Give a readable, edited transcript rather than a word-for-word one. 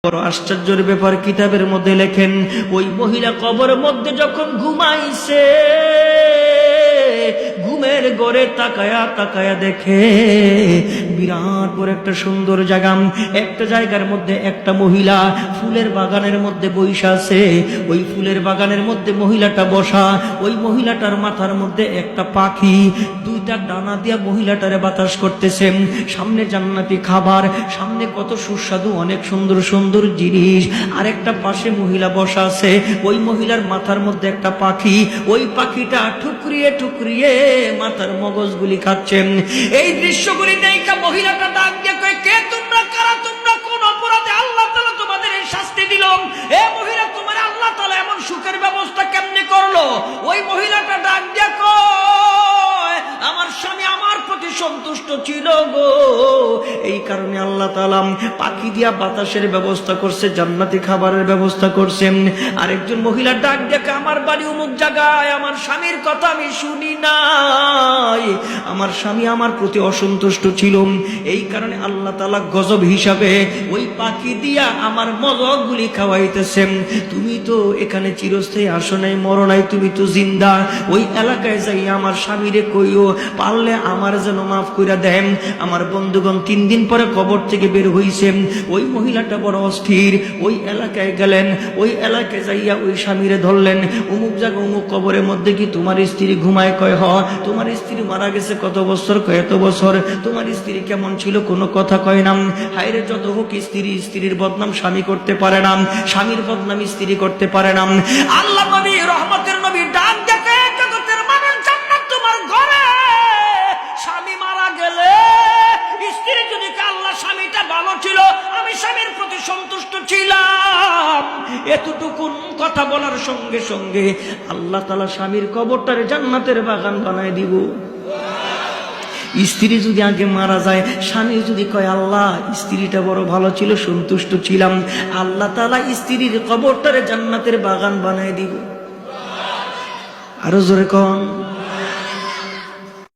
বড় আশ্চর্যের ব্যাপার, কিতাবের মধ্যে লেখেন ওই মহিলা কবরের মধ্যে যখন ঘুমাইছে, ঘুমের ঘরে তাকায়া তাকায়া দেখে বিরাট বড় একটা সুন্দর জায়গা, একটা জায়গার মধ্যে একটা মহিলা ফুলের বাগানের মধ্যে বসে আছে। ওই ফুলের বাগানের মধ্যে মহিলাটা বসা, ওই মহিলাটার মাথার মধ্যে একটা পাখি দুইটা ডানা দিয়া মহিলাটারে বাতাস করতেছে। সামনে জান্নাতি খাবার, সামনে কত সুস্বাদু অনেক সুন্দর সুন্দর জিনিস, আর একটা পাশে মহিলা বসা আছে। ওই মহিলার মাথার মধ্যে একটা পাখি, ওই পাখিটা ঠুকরিয়ে ঠুকরিয়ে মাথার মগজগুলি খাচ্ছেন। এই দৃশ্যগুলি দেখা মহিলাটা ডাক দিয়ে কয়, কে তোমরা, কারা তোমরা, কোন অপরাধে আল্লাহ তাআলা তোমাদের এই শাস্তি দিল? এ মহিলা, তোমার আল্লাহ তাআলা এমন সুখের ব্যবস্থা কেমনে করলো? ওই মহিলাটা ডাক দিয়ে কয়, আমার স্বামী আমার প্রতি সন্তুষ্ট ছিল গো, এই কারণে আল্লাহ তাআলা পাখি দিয়া বাতাসের ব্যবস্থা করছে, জান্নাতি খাবারের ব্যবস্থা করছেন। আরেকজন মহিলা ডাক দেখে, আমার বাড়ি অমুক জায়গায়, আমার স্বামীর কথা আমি শুনি নাই, আমার স্বামী আমার প্রতি অসন্তুষ্ট ছিল, এই কারণে আল্লাহ তাআলা গজব হিসাবে ওই পাখি দিয়া আমার মজগুলি খাওয়াইতেছেন। তুমি তো এখানে চিরস্থায়ী আসো নাই, মরো নাই, তুমি তো জিন্দা। ওই এলাকায় যাই আমার স্বামীরে কইও, পারলে আমার যেন মাফ কইরা দেন। আমার বন্ধুগণ 3 দিন পরে কবর থেকে বের হইছেন। ওই মহিলাটা বড় অস্থির, ওই এলাকায় গেলেন, ওই এলাকায় যাইয়া ওই স্বামীরে ধরলেন, অমুক জায়গা অমুক কবরের মধ্যে কি তোমার স্ত্রী ঘুমায়? কয় হ। তোমার স্ত্রী মারা গেছে কত বছর? কয় এত বছর। তোমার স্ত্রী কেমন ছিল? কোনো কথা কয় না। হায়রে, যত হোক স্ত্রী, স্ত্রীর বদনাম স্বামী করতে পারে না, স্বামীর বদনাম স্ত্রী করতে পারে না। আল্লাহ নবী, রহমতের নবী ডাক দেখে, জগতের মানুষ, জান্নাত তোমার ঘরে। স্বামী মারা গেলে স্ত্রী যদি আল্লাহ স্বামীটা ভালো ছিল, আমি স্বামীর প্রতি সন্তুষ্ট ছিলাম, এতটুকুন কথা বলার সঙ্গে সঙ্গে আল্লাহ তাআলা স্বামীর কবরটারে জান্নাতের বাগান বানায় দিব। স্ত্রী যদি আগে মারা যায়, স্বামী যদি কয় আল্লাহ স্ত্রীটা বড় ভালো ছিল, সন্তুষ্ট ছিলাম, আল্লাহ তাআলা স্ত্রীর কবরটারে জান্নাতের বাগান বানায় দিব। আরো জোরে কন।